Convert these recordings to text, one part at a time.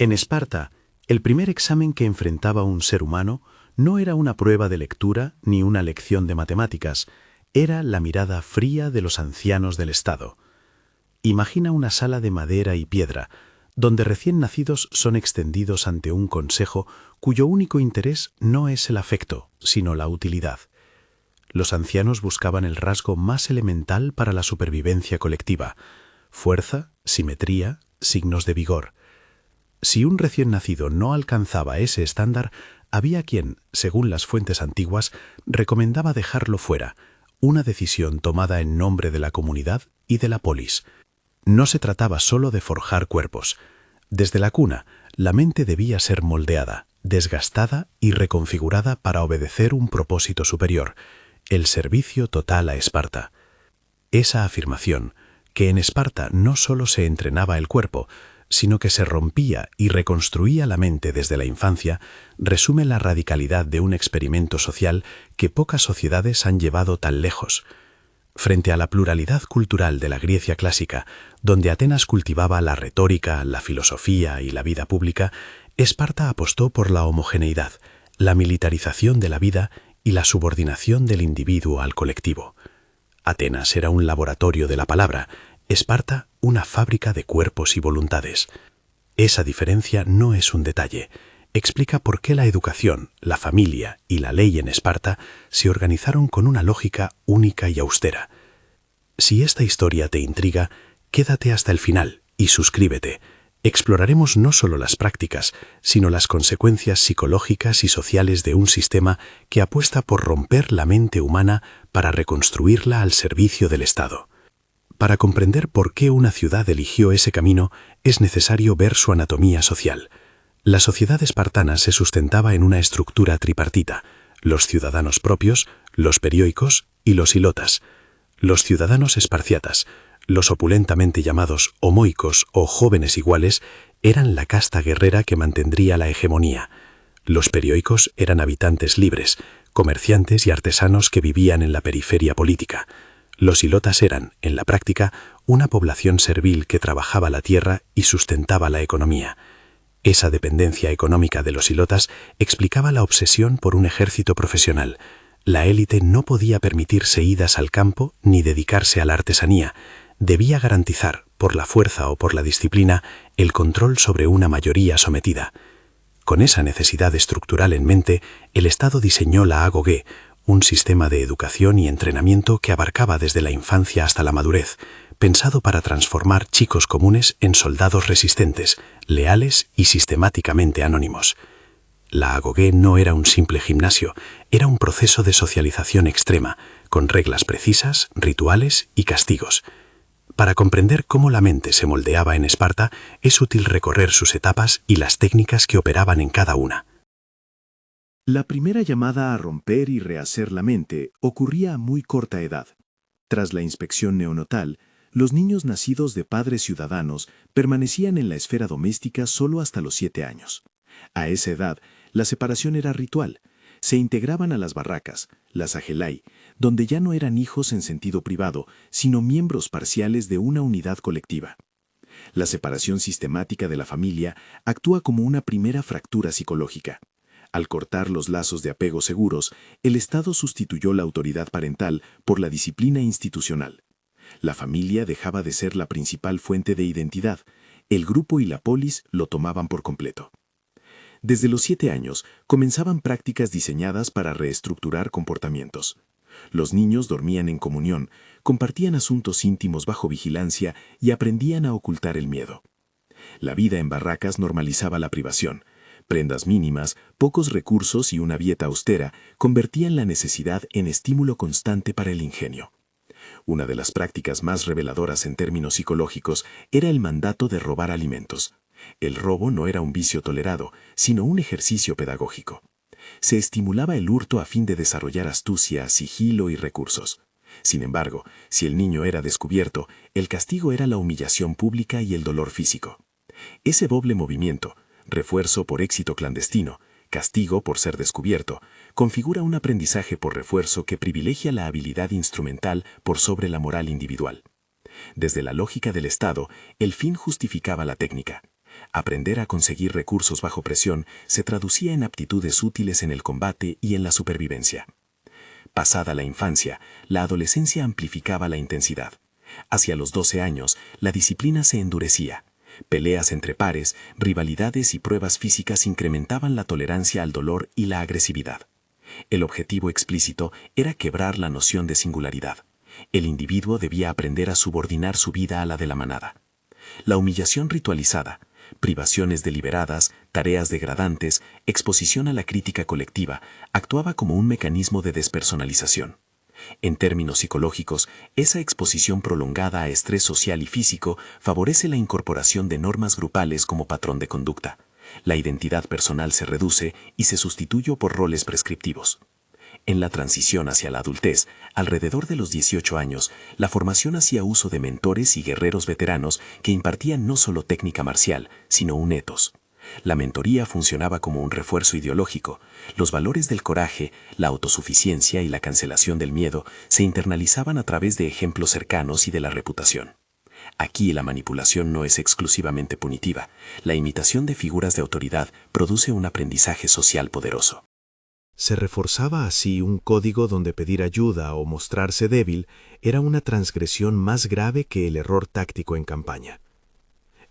En Esparta, el primer examen que enfrentaba un ser humano no era una prueba de lectura ni una lección de matemáticas, era la mirada fría de los ancianos del Estado. Imagina una sala de madera y piedra, donde recién nacidos son extendidos ante un consejo cuyo único interés no es el afecto, sino la utilidad. Los ancianos buscaban el rasgo más elemental para la supervivencia colectiva: fuerza, simetría, signos de vigor. Si un recién nacido no alcanzaba ese estándar, había quien, según las fuentes antiguas, recomendaba dejarlo fuera, una decisión tomada en nombre de la comunidad y de la polis. No se trataba solo de forjar cuerpos. Desde la cuna, la mente debía ser moldeada, desgastada y reconfigurada para obedecer un propósito superior: el servicio total a Esparta. Esa afirmación, que en Esparta no solo se entrenaba el cuerpo, sino que se rompía y reconstruía la mente desde la infancia, resume la radicalidad de un experimento social que pocas sociedades han llevado tan lejos. Frente a la pluralidad cultural de la Grecia clásica, donde Atenas cultivaba la retórica, la filosofía y la vida pública, Esparta apostó por la homogeneidad, la militarización de la vida y la subordinación del individuo al colectivo. Atenas era un laboratorio de la palabra, Esparta una fábrica de cuerpos y voluntades. Esa diferencia no es un detalle. Explica por qué la educación, la familia y la ley en Esparta se organizaron con una lógica única y austera. Si esta historia te intriga, quédate hasta el final y suscríbete. Exploraremos no solo las prácticas, sino las consecuencias psicológicas y sociales de un sistema que apuesta por romper la mente humana para reconstruirla al servicio del Estado. Para comprender por qué una ciudad eligió ese camino, es necesario ver su anatomía social. La sociedad espartana se sustentaba en una estructura tripartita: los ciudadanos propios, los perioicos y los hilotas. Los ciudadanos esparciatas, los opulentamente llamados homoicos o jóvenes iguales, eran la casta guerrera que mantendría la hegemonía. Los perioicos eran habitantes libres, comerciantes y artesanos que vivían en la periferia política. Los hilotas eran, en la práctica, una población servil que trabajaba la tierra y sustentaba la economía. Esa dependencia económica de los hilotas explicaba la obsesión por un ejército profesional. La élite no podía permitirse idas al campo ni dedicarse a la artesanía. Debía garantizar, por la fuerza o por la disciplina, el control sobre una mayoría sometida. Con esa necesidad estructural en mente, el Estado diseñó la agogé, un sistema de educación y entrenamiento que abarcaba desde la infancia hasta la madurez, pensado para transformar chicos comunes en soldados resistentes, leales y sistemáticamente anónimos. La agogé no era un simple gimnasio, era un proceso de socialización extrema, con reglas precisas, rituales y castigos. Para comprender cómo la mente se moldeaba en Esparta, es útil recorrer sus etapas y las técnicas que operaban en cada una. La primera llamada a romper y rehacer la mente ocurría a muy corta edad. Tras la inspección neonatal, los niños nacidos de padres ciudadanos permanecían en la esfera doméstica solo hasta los 7 años. A esa edad, la separación era ritual. Se integraban a las barracas, las agelai, donde ya no eran hijos en sentido privado, sino miembros parciales de una unidad colectiva. La separación sistemática de la familia actúa como una primera fractura psicológica. Al cortar los lazos de apego seguros, el Estado sustituyó la autoridad parental por la disciplina institucional. La familia dejaba de ser la principal fuente de identidad. El grupo y la polis lo tomaban por completo. Desde los 7 años, comenzaban prácticas diseñadas para reestructurar comportamientos. Los niños dormían en comunión, compartían asuntos íntimos bajo vigilancia y aprendían a ocultar el miedo. La vida en barracas normalizaba la privación. Prendas mínimas, pocos recursos y una dieta austera convertían la necesidad en estímulo constante para el ingenio. Una de las prácticas más reveladoras en términos psicológicos era el mandato de robar alimentos. El robo no era un vicio tolerado, sino un ejercicio pedagógico. Se estimulaba el hurto a fin de desarrollar astucia, sigilo y recursos. Sin embargo, si el niño era descubierto, el castigo era la humillación pública y el dolor físico. Ese doble movimiento, refuerzo por éxito clandestino, castigo por ser descubierto, configura un aprendizaje por refuerzo que privilegia la habilidad instrumental por sobre la moral individual. Desde la lógica del Estado, el fin justificaba la técnica. Aprender a conseguir recursos bajo presión se traducía en aptitudes útiles en el combate y en la supervivencia. Pasada la infancia, la adolescencia amplificaba la intensidad. Hacia los 12 años, la disciplina se endurecía. Peleas entre pares, rivalidades y pruebas físicas incrementaban la tolerancia al dolor y la agresividad. El objetivo explícito era quebrar la noción de singularidad. El individuo debía aprender a subordinar su vida a la de la manada. La humillación ritualizada, privaciones deliberadas, tareas degradantes, exposición a la crítica colectiva, actuaba como un mecanismo de despersonalización. En términos psicológicos, esa exposición prolongada a estrés social y físico favorece la incorporación de normas grupales como patrón de conducta. La identidad personal se reduce y se sustituye por roles prescriptivos. En la transición hacia la adultez, alrededor de los 18 años, la formación hacía uso de mentores y guerreros veteranos que impartían no solo técnica marcial, sino un ethos. La mentoría funcionaba como un refuerzo ideológico. Los valores del coraje, la autosuficiencia y la cancelación del miedo se internalizaban a través de ejemplos cercanos y de la reputación. Aquí la manipulación no es exclusivamente punitiva. La imitación de figuras de autoridad produce un aprendizaje social poderoso. Se reforzaba así un código donde pedir ayuda o mostrarse débil era una transgresión más grave que el error táctico en campaña.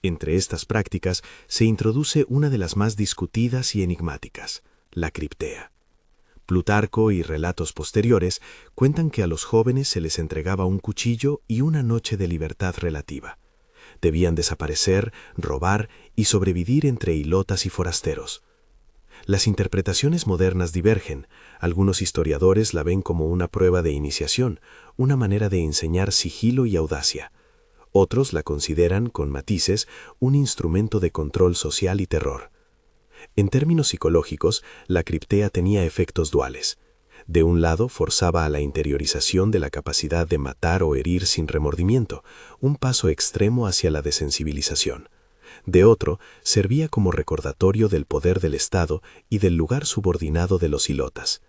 Entre estas prácticas se introduce una de las más discutidas y enigmáticas, la criptea. Plutarco y relatos posteriores cuentan que a los jóvenes se les entregaba un cuchillo y una noche de libertad relativa. Debían desaparecer, robar y sobrevivir entre ilotas y forasteros. Las interpretaciones modernas divergen. Algunos historiadores la ven como una prueba de iniciación, una manera de enseñar sigilo y audacia. Otros la consideran, con matices, un instrumento de control social y terror. En términos psicológicos, la criptea tenía efectos duales. De un lado, forzaba a la interiorización de la capacidad de matar o herir sin remordimiento, un paso extremo hacia la desensibilización. De otro, servía como recordatorio del poder del Estado y del lugar subordinado de los ilotas.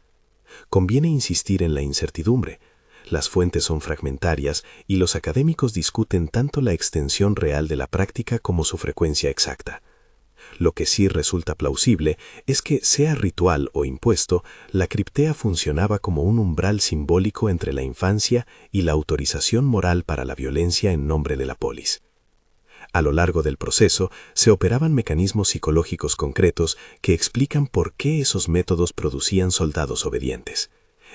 Conviene insistir en la incertidumbre. Las fuentes son fragmentarias y los académicos discuten tanto la extensión real de la práctica como su frecuencia exacta. Lo que sí resulta plausible es que, sea ritual o impuesto, la criptea funcionaba como un umbral simbólico entre la infancia y la autorización moral para la violencia en nombre de la polis. A lo largo del proceso, se operaban mecanismos psicológicos concretos que explican por qué esos métodos producían soldados obedientes.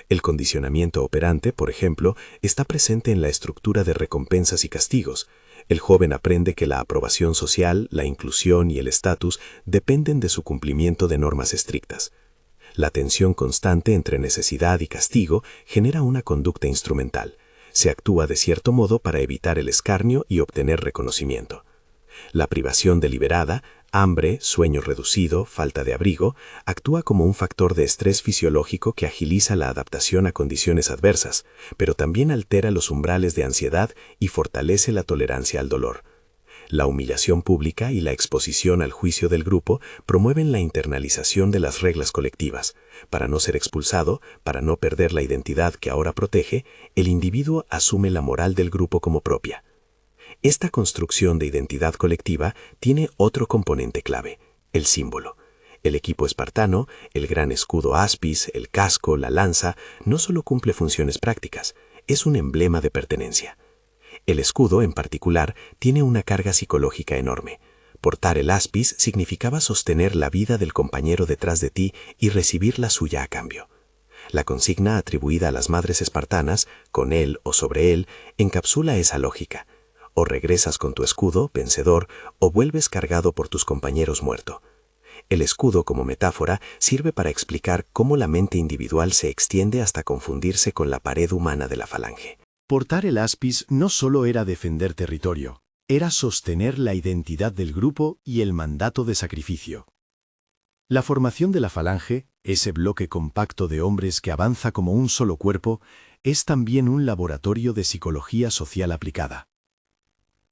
El condicionamiento operante, por ejemplo, está presente en la estructura de recompensas y castigos. El joven aprende que la aprobación social, la inclusión y el estatus dependen de su cumplimiento de normas estrictas. La tensión constante entre necesidad y castigo genera una conducta instrumental. Se actúa de cierto modo para evitar el escarnio y obtener reconocimiento. La privación deliberada, hambre, sueño reducido, falta de abrigo, actúa como un factor de estrés fisiológico que agiliza la adaptación a condiciones adversas, pero también altera los umbrales de ansiedad y fortalece la tolerancia al dolor. La humillación pública y la exposición al juicio del grupo promueven la internalización de las reglas colectivas. Para no ser expulsado, para no perder la identidad que ahora protege, el individuo asume la moral del grupo como propia. Esta construcción de identidad colectiva tiene otro componente clave, el símbolo. El equipo espartano, el gran escudo aspis, el casco, la lanza, no solo cumple funciones prácticas, es un emblema de pertenencia. El escudo, en particular, tiene una carga psicológica enorme. Portar el aspis significaba sostener la vida del compañero detrás de ti y recibir la suya a cambio. La consigna atribuida a las madres espartanas, con él o sobre él, encapsula esa lógica. O regresas con tu escudo, vencedor, o vuelves cargado por tus compañeros muerto. El escudo, como metáfora, sirve para explicar cómo la mente individual se extiende hasta confundirse con la pared humana de la falange. Portar el aspis no solo era defender territorio, era sostener la identidad del grupo y el mandato de sacrificio. La formación de la falange, ese bloque compacto de hombres que avanza como un solo cuerpo, es también un laboratorio de psicología social aplicada.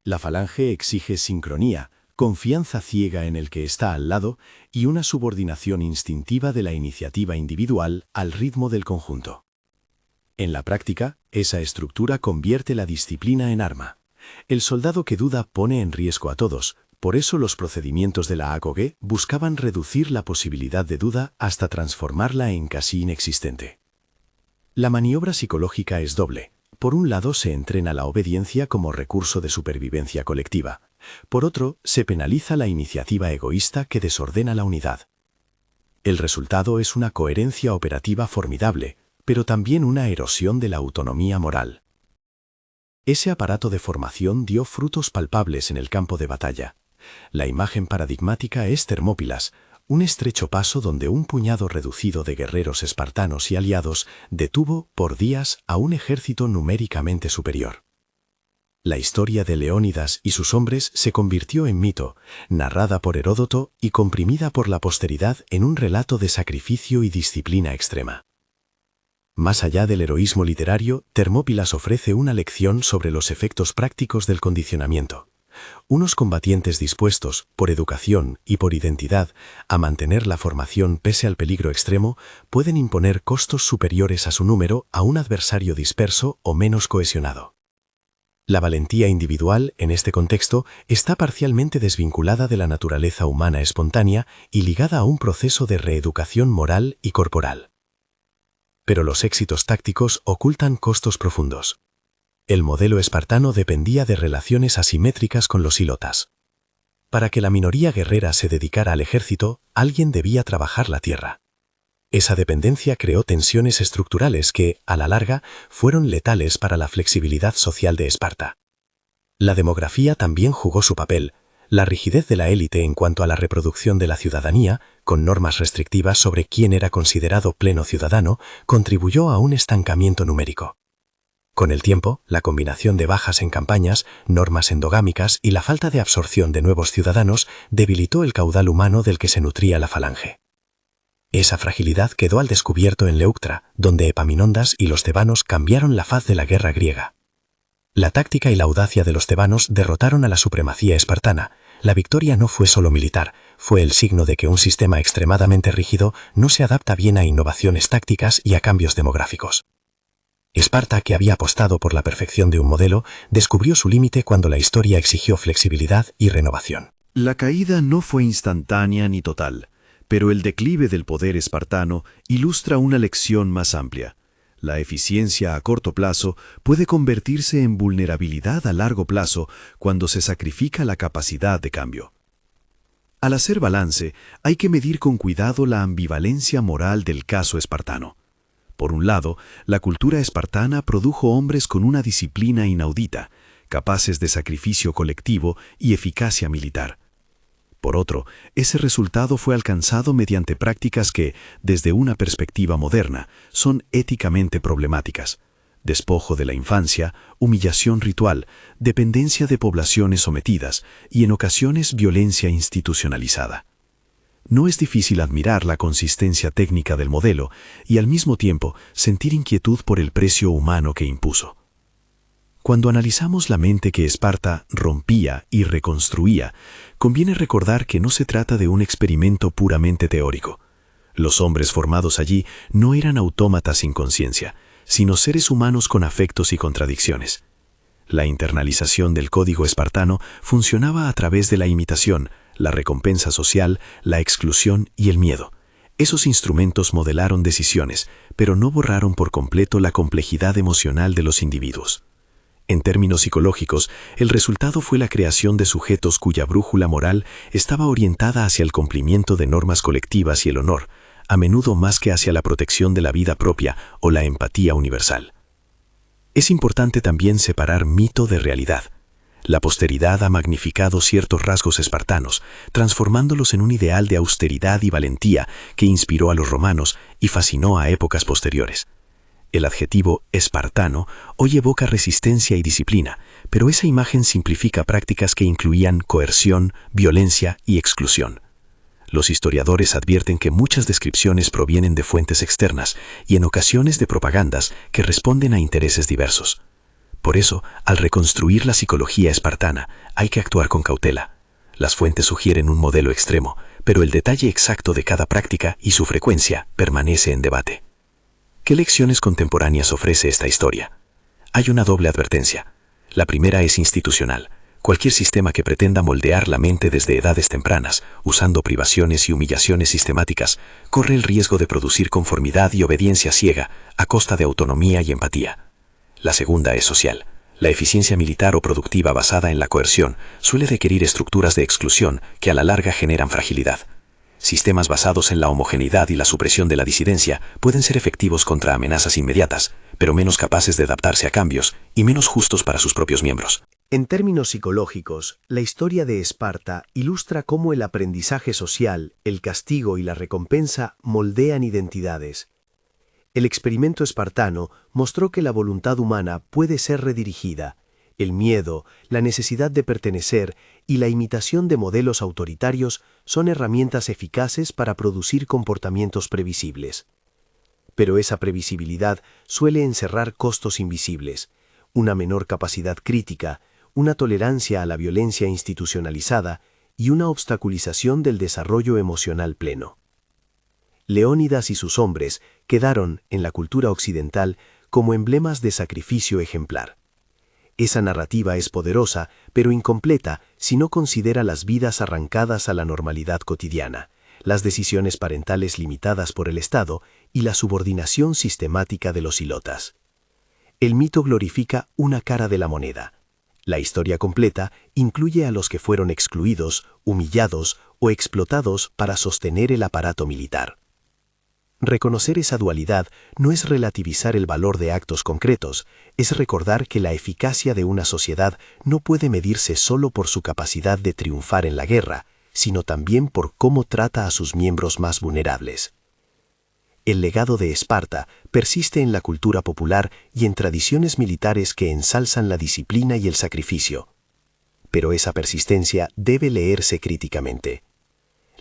La falange exige sincronía, confianza ciega en el que está al lado y una subordinación instintiva de la iniciativa individual al ritmo del conjunto. En la práctica, esa estructura convierte la disciplina en arma. El soldado que duda pone en riesgo a todos, Por eso los procedimientos de la agoge buscaban reducir la posibilidad de duda hasta transformarla en casi inexistente. La maniobra psicológica es doble. Por un lado, se entrena la obediencia como recurso de supervivencia colectiva. Por otro, se penaliza la iniciativa egoísta que desordena la unidad. El resultado es una coherencia operativa formidable, pero también una erosión de la autonomía moral. Ese aparato de formación dio frutos palpables en el campo de batalla. La imagen paradigmática es Termópilas, un estrecho paso donde un puñado reducido de guerreros espartanos y aliados detuvo por días a un ejército numéricamente superior. La historia de Leónidas y sus hombres se convirtió en mito, narrada por Heródoto y comprimida por la posteridad en un relato de sacrificio y disciplina extrema. Más allá del heroísmo literario, Termópilas ofrece una lección sobre los efectos prácticos del condicionamiento. Unos combatientes dispuestos, por educación y por identidad, a mantener la formación pese al peligro extremo, pueden imponer costos superiores a su número a un adversario disperso o menos cohesionado. La valentía individual, en este contexto, está parcialmente desvinculada de la naturaleza humana espontánea y ligada a un proceso de reeducación moral y corporal. Pero los éxitos tácticos ocultan costos profundos. El modelo espartano dependía de relaciones asimétricas con los hilotas. Para que la minoría guerrera se dedicara al ejército, alguien debía trabajar la tierra. Esa dependencia creó tensiones estructurales que, a la larga, fueron letales para la flexibilidad social de Esparta. La demografía también jugó su papel. La rigidez de la élite en cuanto a la reproducción de la ciudadanía, con normas restrictivas sobre quién era considerado pleno ciudadano, contribuyó a un estancamiento numérico. Con el tiempo, la combinación de bajas en campañas, normas endogámicas y la falta de absorción de nuevos ciudadanos debilitó el caudal humano del que se nutría la falange. Esa fragilidad quedó al descubierto en Leuctra, donde Epaminondas y los tebanos cambiaron la faz de la guerra griega. La táctica y la audacia de los tebanos derrotaron a la supremacía espartana. La victoria no fue solo militar, fue el signo de que un sistema extremadamente rígido no se adapta bien a innovaciones tácticas y a cambios demográficos. Esparta, que había apostado por la perfección de un modelo, descubrió su límite cuando la historia exigió flexibilidad y renovación. La caída no fue instantánea ni total, pero el declive del poder espartano ilustra una lección más amplia. La eficiencia a corto plazo puede convertirse en vulnerabilidad a largo plazo cuando se sacrifica la capacidad de cambio. Al hacer balance, hay que medir con cuidado la ambivalencia moral del caso espartano. Por un lado, la cultura espartana produjo hombres con una disciplina inaudita, capaces de sacrificio colectivo y eficacia militar. Por otro, ese resultado fue alcanzado mediante prácticas que, desde una perspectiva moderna, son éticamente problemáticas: despojo de la infancia, humillación ritual, dependencia de poblaciones sometidas y, en ocasiones, violencia institucionalizada. No es difícil admirar la consistencia técnica del modelo y, al mismo tiempo, sentir inquietud por el precio humano que impuso. Cuando analizamos la mente que Esparta rompía y reconstruía, conviene recordar que no se trata de un experimento puramente teórico. Los hombres formados allí no eran autómatas sin conciencia, sino seres humanos con afectos y contradicciones. La internalización del código espartano funcionaba a través de la imitación, la recompensa social, la exclusión y el miedo. Esos instrumentos modelaron decisiones, pero no borraron por completo la complejidad emocional de los individuos. En términos psicológicos, el resultado fue la creación de sujetos cuya brújula moral estaba orientada hacia el cumplimiento de normas colectivas y el honor, a menudo más que hacia la protección de la vida propia o la empatía universal. Es importante también separar mito de realidad. La posteridad ha magnificado ciertos rasgos espartanos, transformándolos en un ideal de austeridad y valentía que inspiró a los romanos y fascinó a épocas posteriores. El adjetivo espartano hoy evoca resistencia y disciplina, pero esa imagen simplifica prácticas que incluían coerción, violencia y exclusión. Los historiadores advierten que muchas descripciones provienen de fuentes externas y en ocasiones de propagandas que responden a intereses diversos. Por eso, al reconstruir la psicología espartana, hay que actuar con cautela. Las fuentes sugieren un modelo extremo, pero el detalle exacto de cada práctica y su frecuencia permanece en debate. ¿Qué lecciones contemporáneas ofrece esta historia? Hay una doble advertencia. La primera es institucional. Cualquier sistema que pretenda moldear la mente desde edades tempranas, usando privaciones y humillaciones sistemáticas, corre el riesgo de producir conformidad y obediencia ciega a costa de autonomía y empatía. La segunda es social. La eficiencia militar o productiva basada en la coerción suele requerir estructuras de exclusión que a la larga generan fragilidad. Sistemas basados en la homogeneidad y la supresión de la disidencia pueden ser efectivos contra amenazas inmediatas, pero menos capaces de adaptarse a cambios y menos justos para sus propios miembros. En términos psicológicos, la historia de Esparta ilustra cómo el aprendizaje social, el castigo y la recompensa moldean identidades. El experimento espartano mostró que la voluntad humana puede ser redirigida. El miedo, la necesidad de pertenecer y la imitación de modelos autoritarios son herramientas eficaces para producir comportamientos previsibles. Pero esa previsibilidad suele encerrar costos invisibles, una menor capacidad crítica, una tolerancia a la violencia institucionalizada y una obstaculización del desarrollo emocional pleno. Leónidas y sus hombres quedaron, en la cultura occidental, como emblemas de sacrificio ejemplar. Esa narrativa es poderosa, pero incompleta si no considera las vidas arrancadas a la normalidad cotidiana, las decisiones parentales limitadas por el Estado y la subordinación sistemática de los ilotas. El mito glorifica una cara de la moneda. La historia completa incluye a los que fueron excluidos, humillados o explotados para sostener el aparato militar. Reconocer esa dualidad no es relativizar el valor de actos concretos, es recordar que la eficacia de una sociedad no puede medirse solo por su capacidad de triunfar en la guerra, sino también por cómo trata a sus miembros más vulnerables. El legado de Esparta persiste en la cultura popular y en tradiciones militares que ensalzan la disciplina y el sacrificio. Pero esa persistencia debe leerse críticamente.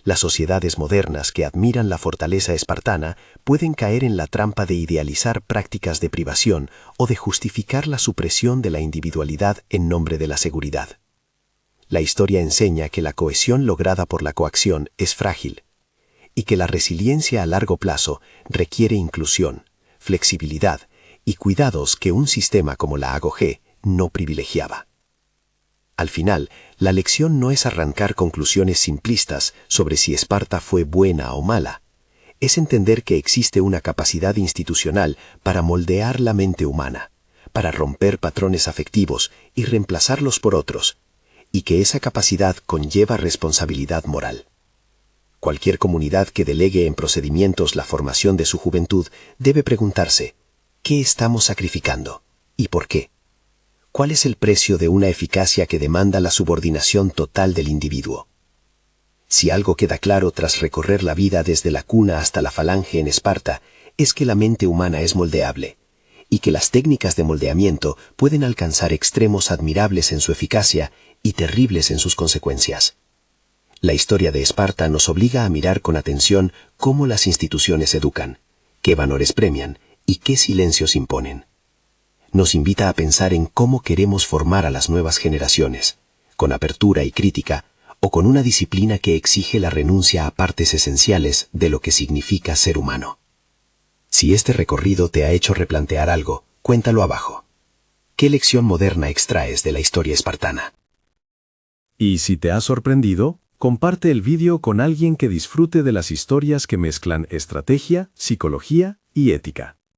Las sociedades modernas que admiran la fortaleza espartana pueden caer en la trampa de idealizar prácticas de privación o de justificar la supresión de la individualidad en nombre de la seguridad. La historia enseña que la cohesión lograda por la coacción es frágil y que la resiliencia a largo plazo requiere inclusión, flexibilidad y cuidados que un sistema como la AGOG no privilegiaba. Al final, la lección no es arrancar conclusiones simplistas sobre si Esparta fue buena o mala. Es entender que existe una capacidad institucional para moldear la mente humana, para romper patrones afectivos y reemplazarlos por otros, y que esa capacidad conlleva responsabilidad moral. Cualquier comunidad que delegue en procedimientos la formación de su juventud debe preguntarse, ¿qué estamos sacrificando? ¿Y por qué? ¿Cuál es el precio de una eficacia que demanda la subordinación total del individuo? Si algo queda claro tras recorrer la vida desde la cuna hasta la falange en Esparta, es que la mente humana es moldeable, y que las técnicas de moldeamiento pueden alcanzar extremos admirables en su eficacia y terribles en sus consecuencias. La historia de Esparta nos obliga a mirar con atención cómo las instituciones educan, qué valores premian y qué silencios imponen. Nos invita a pensar en cómo queremos formar a las nuevas generaciones, con apertura y crítica, o con una disciplina que exige la renuncia a partes esenciales de lo que significa ser humano. Si este recorrido te ha hecho replantear algo, cuéntalo abajo. ¿Qué lección moderna extraes de la historia espartana? Y si te ha sorprendido, comparte el vídeo con alguien que disfrute de las historias que mezclan estrategia, psicología y ética.